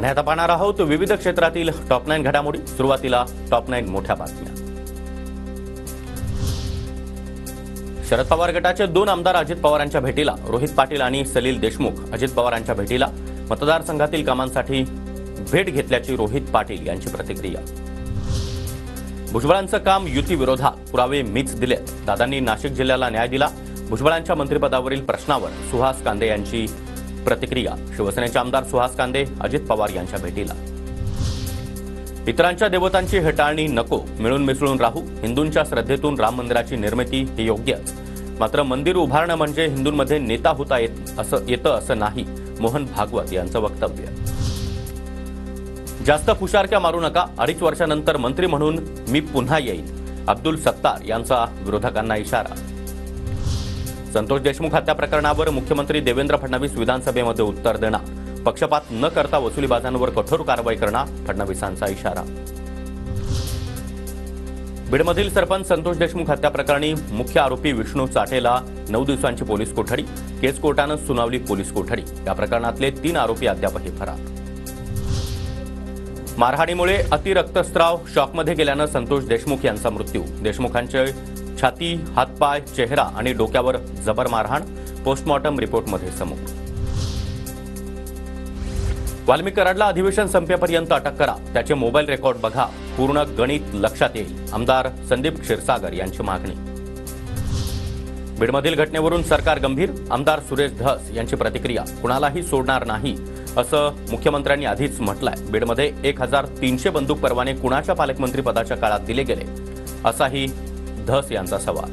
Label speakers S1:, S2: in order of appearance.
S1: आणि आता पाहणार आहोत विविध क्षेत्रातील टॉप 9 घडामोडी। सुरुवातीला टॉप 9 मोठ्या बातम्या। शरद पवार गटाचे 2 आमदार अजित पवारांच्या भेटीला, रोहित पाटील आणि सलील देशमुख अजित पवारांच्या भेटीला, मतदारसंघातील कामांसाठी भेट घेतल्याची रोहित पाटील यांची प्रतिक्रिया। भुजबळांचं काम युती विरोधात, पुरावे मीच दिले, दादांनी नाशिक जिल्ह्याला न्याय दिला। भुजबळांच्या मंत्रिपदावरील प्रश्नावर सुहास कांदे यांची प्रतिक्रिया। शिवसेनेचे आमदार सुहास कांदे अजित पवार यांच्या भेटीला। इतरांच्या देवतांची हेटाळणी नको, मिळून मिसळून राहू, हिंदूंच्या श्रद्धेतून राम मंदिराची निर्मिती हे योग्यच, मात्र मंदिर उभारणं म्हणजे हिंदूंमध्ये नेता होता येतं असं नाही, मोहन भागवत यांचं वक्तव्य। जास्त फुशारक्या मारू नका, 2.5 वर्षानंतर मंत्री म्हणून मी पुन्हा येईन, अब्दुल सत्तार यांचा विरोधकांना इशारा। संतोष देशमुख हत्या प्रकरणावर मुख्यमंत्री देवेंद्र फडणवीस विधानसभेमध्ये उत्तर देणार, पक्षपात न करता वसुलीबाजांवर कठोर कारवाई करणार, फडणवीसांचा इशारा। बीडमधील सरपंच संतोष देशमुख हत्या प्रकरणी मुख्य आरोपी विष्णू चाटेला 9 दिवसांची पोलीस कोठडी, केस कोर्टानं सुनावली पोलीस कोठडी। या प्रकरणातले 3 आरोपी अद्यापही फरार। मारहाणीमुळे अतिरक्तस्राव शॉकमध्ये गेल्यानं संतोष देशमुख यांचा मृत्यू। देशमुखांचे छाती, हातपाय, चेहरा आणि डोक्यावर जबर मारहाण, पोस्टमॉर्टम रिपोर्टमध्ये समोर। वाल्मिक कराडला अधिवेशन संपेपर्यंत अटक करा, त्याचे मोबाईल रेकॉर्ड बघा, पूर्ण गणित लक्षात येईल, आमदार संदीप क्षीरसागर यांची मागणी। बीडमधील घटनेवरून सरकार गंभीर, आमदार सुरेश धस यांची प्रतिक्रिया। कुणालाही सोडणार नाही असं मुख्यमंत्र्यांनी आधीच म्हटलंय। बीडमध्ये 1300 बंदूक परवाने कुणाच्या पालकमंत्री पदाच्या काळात दिले गेले, असाही धस यांचा सवाल।